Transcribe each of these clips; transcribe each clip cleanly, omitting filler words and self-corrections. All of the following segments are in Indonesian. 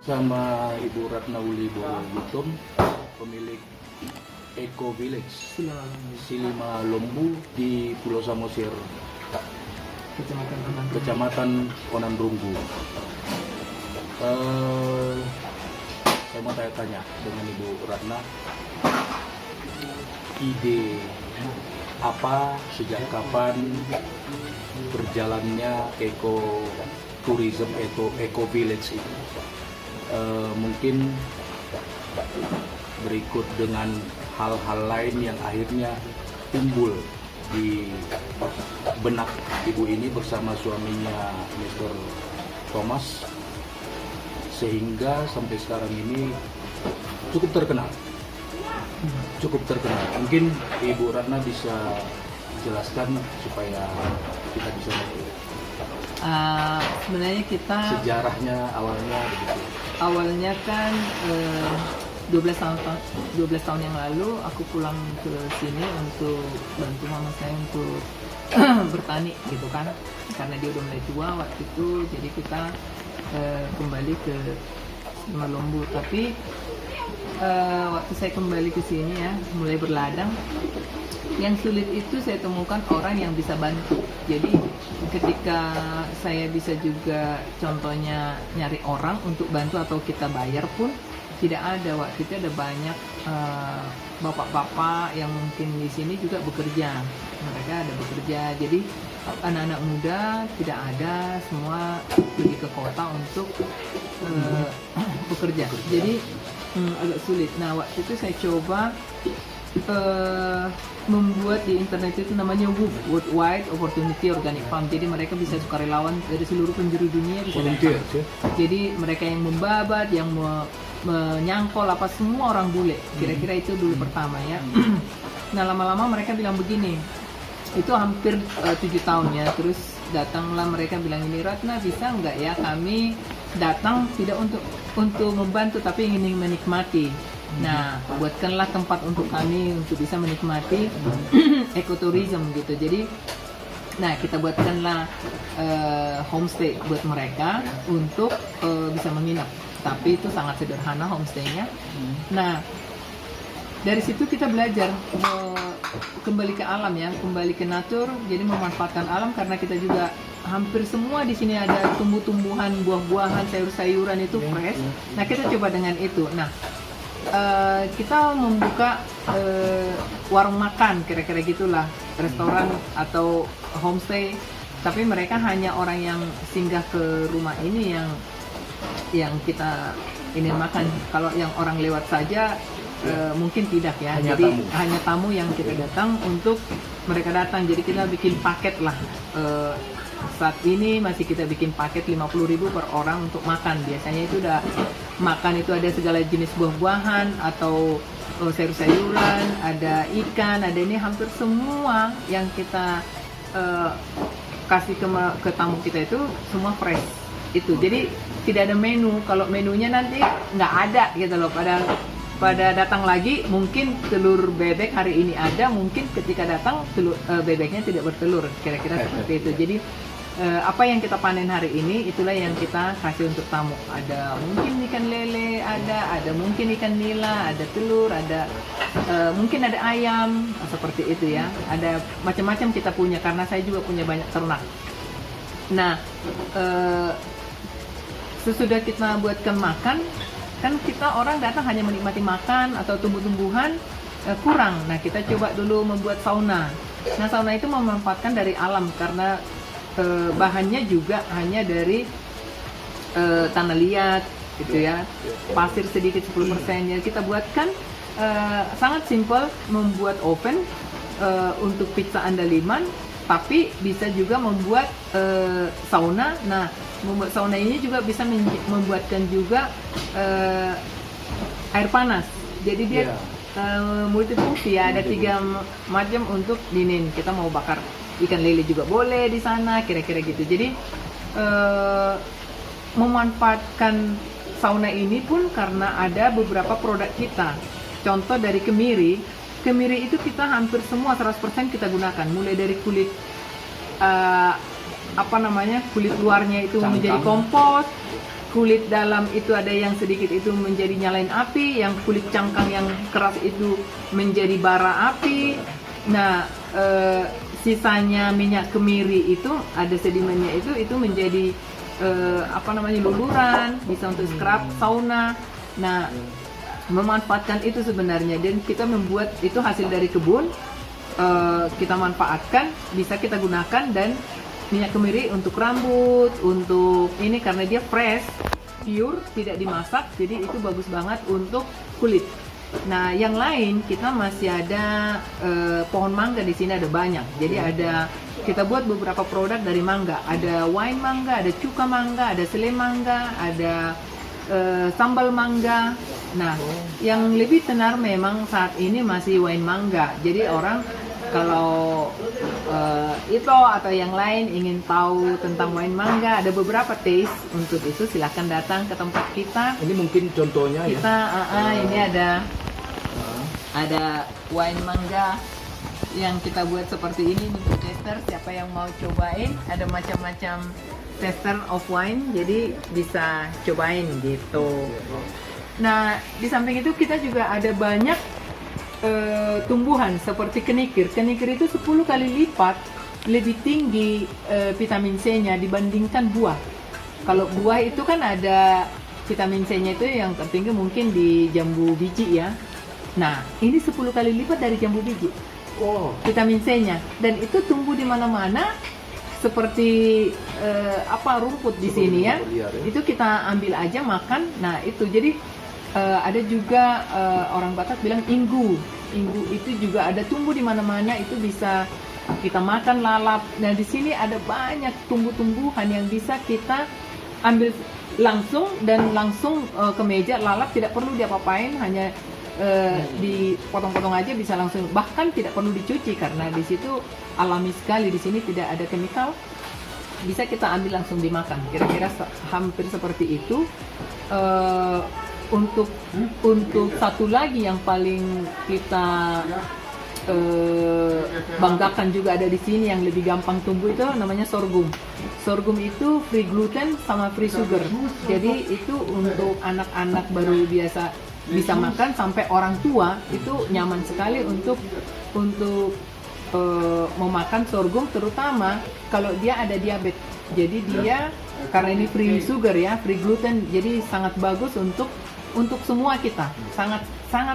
Sama Ibu Ratna Wuli Borobudur, pemilik Eco Village Silima Lombu di Pulau Samosir, Kecamatan Onandrunggu. Saya mau tanya dengan Ibu Ratna, ide apa, sejak kapan berjalannya Eco Tourism Eco Village ini? Mungkin berikut dengan hal-hal lain yang akhirnya timbul di benak ibu ini bersama suaminya Mr. Thomas, sehingga sampai sekarang ini cukup terkenal. Mungkin Ibu Ratna bisa jelaskan supaya kita bisa mengerti. Sebenarnya kita Sejarahnya awalnya begitu. awalnya kan 12 tahun yang lalu aku pulang ke sini untuk bantu mama saya untuk bertani gitu kan, karena dia udah mulai tua waktu itu. Jadi kita kembali ke Lombu. Tapi waktu saya kembali ke sini ya, mulai berladang, yang sulit itu saya temukan orang yang bisa bantu. Jadi ketika saya bisa juga contohnya nyari orang untuk bantu atau kita bayar pun tidak ada. Waktu itu ada banyak bapak-bapak yang mungkin di sini juga bekerja. Mereka ada bekerja. Jadi anak-anak muda tidak ada, semua pergi ke kota untuk bekerja. Jadi agak sulit. Nah, waktu itu saya coba membuat di internet itu namanya WOOF, Worldwide Opportunity Organic Farm. Jadi mereka bisa sukarelawan dari seluruh penjuru dunia bisa datang. Jadi mereka yang membabat, yang menyangkol apa, semua orang bule. Kira-kira itu dulu pertama ya. Nah, lama-lama mereka bilang begini. Itu hampir 7 tahun ya. Terus datanglah mereka bilang, ini Ratna, bisa nggak ya kami datang tidak untuk membantu tapi ingin menikmati. Nah, buatkanlah tempat untuk kami untuk bisa menikmati ekotourism gitu. Jadi, nah kita buatkanlah homestay buat mereka untuk bisa menginap. Tapi itu sangat sederhana homestaynya. Nah, dari situ kita belajar kembali ke alam ya, kembali ke natur. Jadi memanfaatkan alam, karena kita juga hampir semua di sini ada tumbuh-tumbuhan, buah-buahan, sayur-sayuran itu fresh. Nah, kita coba dengan itu. Nah, kita membuka warung makan, kira-kira gitulah, restoran atau homestay. Tapi mereka hanya orang yang singgah ke rumah ini yang kita ini makan. Kalau yang orang lewat saja mungkin tidak ya. Jadi hanya tamu yang kita datang untuk mereka datang. Jadi kita bikin paket lah. Saat ini masih kita bikin paket 50.000 per orang untuk makan. Biasanya itu udah makan itu ada segala jenis buah-buahan atau sayur-sayuran, ada ikan, ada ini, hampir semua yang kita kasih ke tamu kita itu semua fresh itu. Jadi tidak ada menu. Kalau menunya nanti nggak ada gitu loh. Pada datang lagi mungkin telur bebek hari ini ada, mungkin ketika datang bebeknya tidak bertelur, kira-kira seperti itu. Jadi apa yang kita panen hari ini itulah yang kita kasih untuk tamu. Ada mungkin ikan lele, ada mungkin ikan nila, ada telur, ada mungkin ada ayam, seperti itu ya. Ada macam-macam kita punya, karena saya juga punya banyak ternak. Nah, sesudah kita buatkan makan, kan kita orang datang hanya menikmati makan atau tumbuh-tumbuhan, kurang. Nah, kita coba dulu membuat sauna. Nah, sauna itu memanfaatkan dari alam, karena bahannya juga hanya dari tanah liat gitu ya, pasir sedikit 10%. Jadi kita buatkan sangat simpel, membuat oven untuk pizza andaliman, tapi bisa juga membuat sauna. Nah, membuat sauna ini juga bisa membuatkan juga air panas. Jadi dia multifungsi ya, ada 3 macam untuk dinin. Kita mau bakar ikan lele juga boleh di sana, kira-kira gitu. Jadi memanfaatkan sauna ini pun karena ada beberapa produk kita. Contoh dari kemiri itu kita hampir semua 100% kita gunakan, mulai dari kulit kulit luarnya itu menjadi kompos, kulit dalam itu ada yang sedikit itu menjadi nyalain api, yang kulit cangkang yang keras itu menjadi bara api. Nah, sisanya minyak kemiri itu ada sedimennya itu menjadi luluran, bisa untuk scrub, sauna. Nah, memanfaatkan itu sebenarnya, dan kita membuat itu hasil dari kebun, kita manfaatkan, bisa kita gunakan. Dan minyak kemiri untuk rambut, untuk ini karena dia fresh, pure, tidak dimasak, jadi itu bagus banget untuk kulit. Nah, yang lain kita masih ada pohon mangga di sini ada banyak. Jadi kita buat beberapa produk dari mangga. Ada wine mangga, ada cuka mangga, ada selai mangga, ada sambal mangga. Nah, yang lebih tenar memang saat ini masih wine mangga. Jadi orang kalau itu atau yang lain ingin tahu tentang wine mangga, ada beberapa taste untuk itu, silahkan datang ke tempat kita. Ini mungkin contohnya kita, ini ada wine mangga yang kita buat seperti ini untuk tester. Siapa yang mau cobain, ada macam-macam tester of wine, jadi bisa cobain gitu. Nah, di samping itu kita juga ada banyak tumbuhan seperti kenikir. Kenikir itu 10 kali lipat lebih tinggi vitamin C-nya dibandingkan buah. Kalau buah itu kan ada vitamin C-nya itu yang tertinggi mungkin di jambu biji ya. Nah, ini 10 kali lipat dari jambu biji. Vitamin C-nya, dan itu tumbuh di mana-mana seperti rumput di sini ya. Itu kita ambil aja makan. Nah, itu jadi ada juga orang Batak bilang inggu. Inggu itu juga ada tumbuh di mana-mana, itu bisa kita makan, lalap. Nah, di sini ada banyak tumbuh-tumbuhan yang bisa kita ambil langsung dan langsung ke meja lalap, tidak perlu diapa-apain, hanya dipotong-potong aja bisa langsung, bahkan tidak perlu dicuci karena di situ alami sekali, di sini tidak ada chemical, bisa kita ambil langsung dimakan. Kira-kira hampir seperti itu. Untuk satu lagi yang paling kita banggakan juga ada di sini yang lebih gampang tumbuh, itu namanya sorghum. Sorghum itu free gluten sama free sugar. Jadi itu untuk anak-anak baru biasa bisa makan, sampai orang tua itu nyaman sekali untuk memakan sorghum, terutama kalau dia ada diabetes. Jadi dia karena ini free sugar ya, free gluten, jadi sangat bagus untuk semua kita, sangat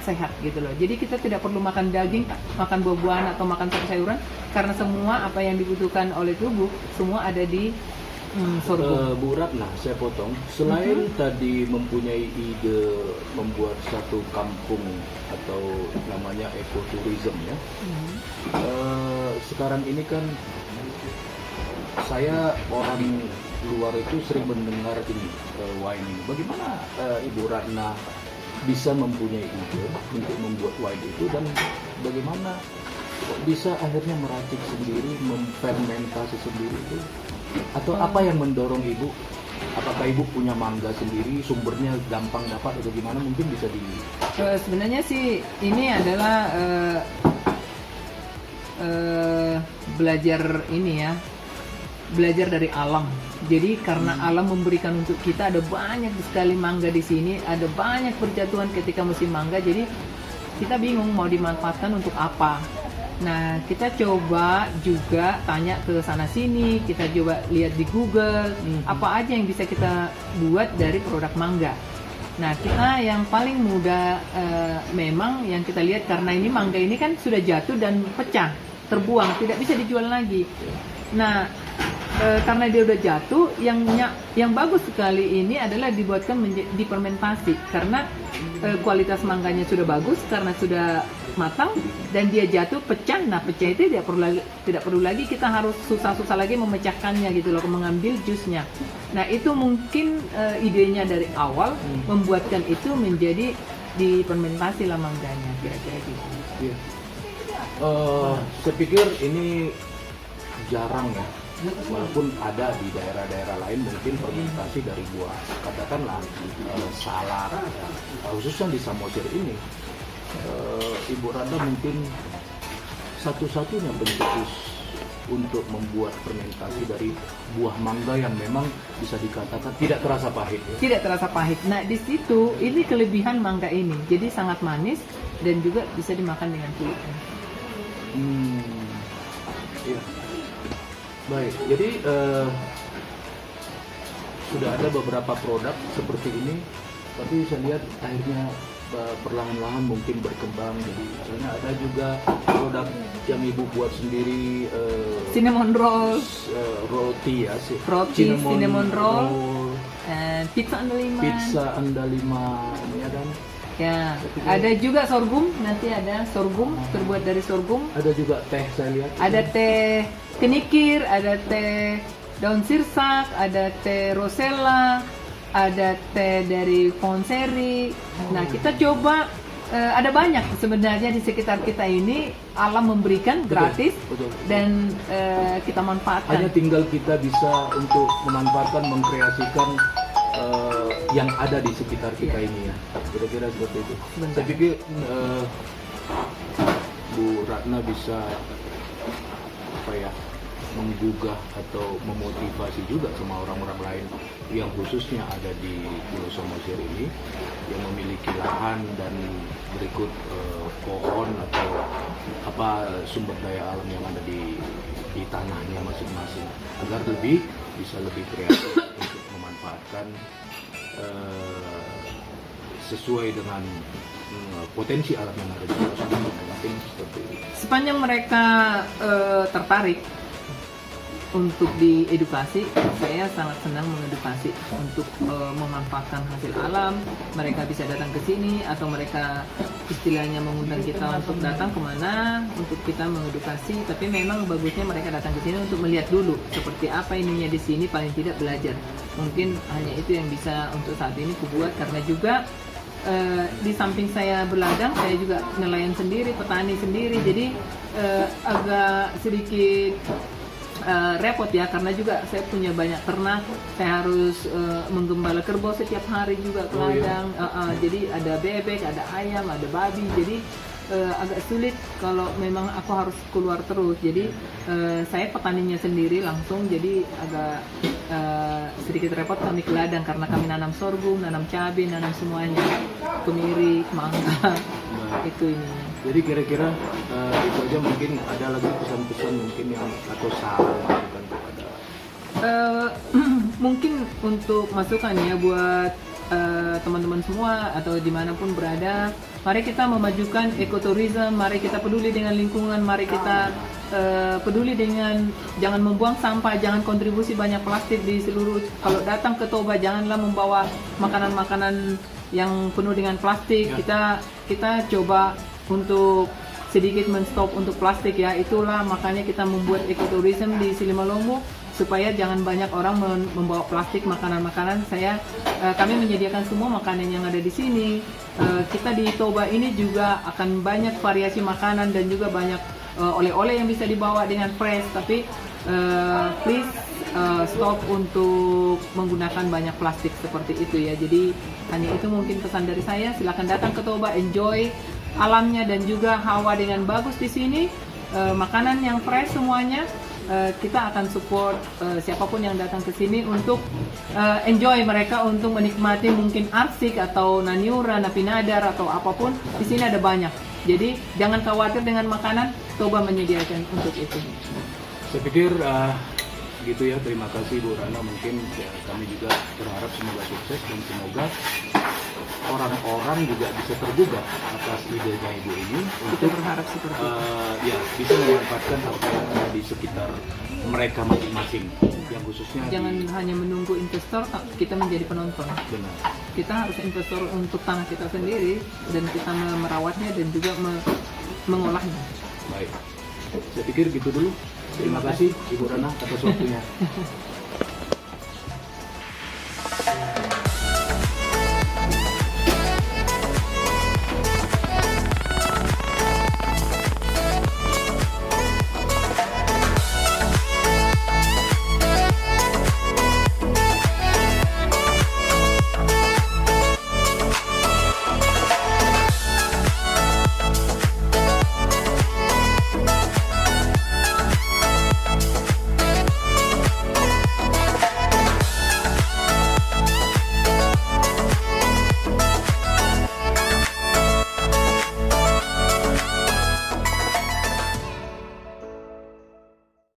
sehat gitu loh. Jadi kita tidak perlu makan daging, makan buah-buahan atau makan sayur-sayuran, karena semua apa yang dibutuhkan oleh tubuh semua ada di sorghum. Bu Ratna, saya potong. Selain tadi mempunyai ide membuat satu kampung atau namanya ekoturism ya, sekarang ini kan saya orang luar itu sering mendengar ini wine ini. Bagaimana Ibu Ratna bisa mempunyai ide untuk membuat wine itu, dan bagaimana bisa akhirnya meracik sendiri, memfermentasi sendiri itu? Atau apa yang mendorong Ibu? Apakah Ibu punya mangga sendiri, sumbernya gampang dapat atau gimana? Mungkin bisa di... Sebenarnya sih ini adalah belajar dari alam. Jadi karena alam memberikan untuk kita, ada banyak sekali mangga di sini, ada banyak berjatuhan ketika musim mangga, jadi kita bingung mau dimanfaatkan untuk apa. Nah, kita coba juga tanya ke sana sini, kita coba lihat di Google, apa aja yang bisa kita buat dari produk mangga. Nah, kita yang paling mudah memang yang kita lihat, karena ini mangga ini kan sudah jatuh dan pecah, terbuang, tidak bisa dijual lagi. Nah, karena dia udah jatuh, yang bagus sekali ini adalah dibuatkan difermentasi, karena kualitas mangganya sudah bagus karena sudah matang dan dia jatuh pecah. Nah, pecah itu tidak perlu lagi kita harus susah-susah lagi memecahkannya gitu loh, mengambil jusnya. Nah, itu mungkin idenya dari awal membuatkan itu menjadi difermentasi lah mangganya, kira-kira gitu. Yeah. Saya pikir ini jarang ya, walaupun ada di daerah-daerah lain mungkin fermentasi dari buah, katakanlah salak, khususnya di Samosir ini. Ibu Ratna mungkin satu-satunya pencetus untuk membuat fermentasi dari buah mangga yang memang bisa dikatakan tidak terasa pahit ya? Tidak terasa pahit. Nah, di situ ini kelebihan mangga ini. Jadi sangat manis dan juga bisa dimakan dengan kulitnya. Iya. Baik, jadi sudah ada beberapa produk seperti ini, tapi saya lihat akhirnya perlahan-lahan mungkin berkembang. Jadi misalnya ada juga produk yang ibu buat sendiri, Cinnamon roll, roti ya sih, roti cinnamon roll, pizza andaliman. pizza andaliman ya kan. Ya, ada juga sorghum, nanti ada sorghum terbuat dari sorghum. Ada juga teh saya lihat. Ada teh kenikir, ada teh daun sirsak, ada teh rosella, ada teh dari Fonseri. Nah, kita coba ada banyak sebenarnya di sekitar kita ini alam memberikan gratis, betul. dan kita manfaatkan. Hanya tinggal kita bisa untuk memanfaatkan, mengkreasikan yang ada di sekitar kita ini ya. Kira-kira seperti itu. Sebentar. Saya pikir Bu Ratna bisa apa ya, menggugah atau memotivasi juga sama orang-orang lain yang khususnya ada di Pulau Samosir ini yang memiliki lahan dan berikut pohon atau apa sumber daya alam yang ada di tanahnya masing-masing, agar bisa lebih kreatif untuk memanfaatkan sesuai dengan potensi alam yang ada di Pulau Samosir seperti itu. Sepanjang mereka tertarik untuk diedukasi, saya sangat senang mengedukasi untuk memanfaatkan hasil alam. Mereka bisa datang ke sini atau mereka istilahnya mengundang kita untuk datang kemana untuk kita mengedukasi. Tapi memang bagusnya mereka datang ke sini untuk melihat dulu seperti apa ininya di sini, paling tidak belajar. Mungkin hanya itu yang bisa untuk saat ini kubuat, karena juga di samping saya berladang, saya juga nelayan sendiri, petani sendiri. Jadi agak sedikit repot ya, karena juga saya punya banyak ternak, saya harus menggembala kerbau setiap hari juga ke ladang. Jadi ada bebek, ada ayam, ada babi, jadi agak sulit kalau memang aku harus keluar terus. Jadi saya petaninya sendiri langsung, jadi agak sedikit repot kami ke ladang karena kami nanam sorghum, nanam cabai, nanam semuanya, kemiri, mangga. Itu ini. Jadi kira-kira itu aja. Mungkin ada lagi pesan-pesan mungkin yang atau saran masukan kepada mungkin untuk masukan ya buat teman-teman semua atau dimanapun berada, mari kita memajukan ekoturism, mari kita peduli dengan lingkungan, mari kita peduli dengan jangan membuang sampah, jangan kontribusi banyak plastik di seluruh. Kalau datang ke Toba janganlah membawa makanan-makanan yang penuh dengan plastik. Kita coba untuk sedikit menstop untuk plastik ya. Itulah makanya kita membuat ekoturism di Silimalombo, supaya jangan banyak orang membawa plastik makanan-makanan. Kami menyediakan semua makanan yang ada di sini. Kita di Toba ini juga akan banyak variasi makanan dan juga banyak oleh-oleh yang bisa dibawa dengan fresh. Tapi please stop untuk menggunakan banyak plastik seperti itu ya. Jadi hanya itu mungkin pesan dari saya. Silakan datang ke Toba, enjoy alamnya dan juga hawa dengan bagus di sini. Makanan yang fresh semuanya. Kita akan support siapapun yang datang ke sini untuk enjoy mereka untuk menikmati mungkin arsik atau naniura, napi nadar atau apapun. Di sini ada banyak. Jadi jangan khawatir dengan makanan, Toba menyediakan untuk itu. Saya pikir gitu ya. Terima kasih Bu Ratna. Mungkin ya, kami juga berharap semoga sukses dan semoga orang-orang juga bisa tergugah atas idenya Ibu ini Kita untuk berharap seperti itu. ya bisa memanfaatkan apa yang ada di sekitar mereka masing-masing, yang khususnya Jangan hanya menunggu investor, kita menjadi penonton. benar. Kita harus investor untuk tanah kita sendiri dan kita merawatnya dan juga mengolahnya. Baik, saya pikir gitu dulu. Terima kasih Ibu Ratna atas waktunya.